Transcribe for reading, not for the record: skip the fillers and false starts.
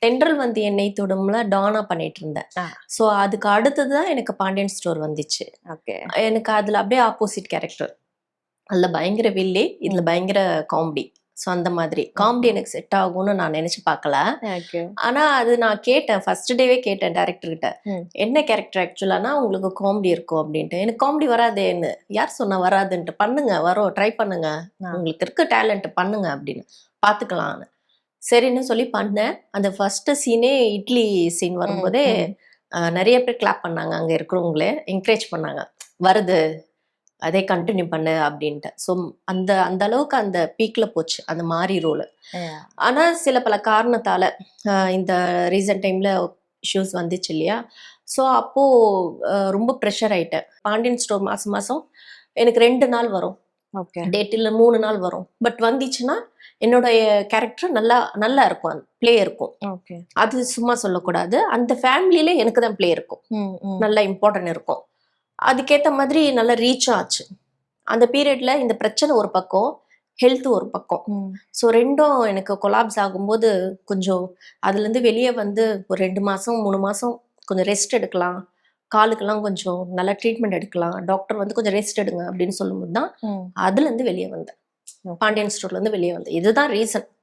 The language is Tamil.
தென்றல் வந்து என்னை தொடும்ல டானா பண்ணிட்டு இருந்தேன். ஆ. ஸோ அதுக்கு அடுத்தது தான் எனக்கு பாண்டியன் ஸ்டோர் வந்துச்சு. ஓகே. எனக்கு அதுல அப்படியே ஆப்போசிட் கேரக்டர். அதுல பயங்கர வில்லி, இதுல பயங்கர காமெடி. ஸோ அந்த மாதிரி காமெடி எனக்கு செட் ஆகும்னு நான் நினைச்சு பார்க்கல. ஓகே. ஆனா அது நான் கேட்டேன், ஃபர்ஸ்ட் டேவே கேட்டேன் டைரக்டர் கிட்ட, ம். என்ன கேரக்டர் ஆக்சுவலானா உங்களுக்கு காமெடி இருக்கும் அப்படின்ட்டு. எனக்கு காமெடி வராதேன்னு. யார் சொன்னா வராதுன்ட்டு, பண்ணுங்க வரும், ட்ரை பண்ணுங்க, உங்களுக்கு இருக்க டேலண்ட் பண்ணுங்க அப்படின்னு, பார்த்துக்கலாம்னு சரின்னு சொல்லி பண்ணேன். அந்த ஃபர்ஸ்ட் சீனே இட்லி சீன் வரும்போதே நிறைய பேர் கிளாப் பண்ணாங்க, அங்க இருக்கிறவங்களே என்கரேஜ் பண்ணாங்க, வருது அதே கண்டினியூ பண்ணு அப்படின்ட்டு. ஸோ அந்த அந்த அளவுக்கு அந்த பீக்ல போச்சு அந்த மாரி ரோல். ஆனா சில பல காரணத்தால இந்த ரீசன்ட் டைம்ல இஷ்யூஸ் வந்துச்சு இல்லையா, ஸோ அப்போ ரொம்ப ப்ரெஷர் ஆயிட்டேன். பாண்டியன் ஸ்டோர் மாசம் மாசம் எனக்கு 2 நாள் வரும், ஓகே. டேட் இல்லை 3 நாள் வரும். பட் வந்துச்சுன்னா என்னுடைய கேரக்டர் நல்லா நல்லா இருக்கும், அந்த ப்ளே இருக்கும். ஓகே. அது சும்மா சொல்லக்கூடாது, அந்த ஃபேமிலியில எனக்கு தான் ப்ளே இருக்கும், நல்லா இம்பார்ட்டன்ட் இருக்கும். அதுக்கேற்ற மாதிரி நல்லா ரீச் ஆச்சு. அந்த பீரியட்ல இந்த பிரச்சனை ஒரு பக்கம், ஹெல்த் ஒரு பக்கம். ஸோ ரெண்டும் எனக்கு கொலாப்ஸ் ஆகும்போது கொஞ்சம் அதுலேருந்து வெளியே வந்து ஒரு 2 மாதம் 3 மாதம் கொஞ்சம் ரெஸ்ட் எடுக்கலாம், காலுக்கெல்லாம் கொஞ்சம் நல்லா ட்ரீட்மெண்ட் எடுக்கலாம், டாக்டர் வந்து கொஞ்சம் ரெஸ்ட் எடுங்க அப்படின்னு சொல்லும்போது தான் அதுலேருந்து வெளியே வந்தேன், பாண்டியன் ஸ்டோர்லேருந்து வெளியே வந்தேன். இதுதான் ரீசன்.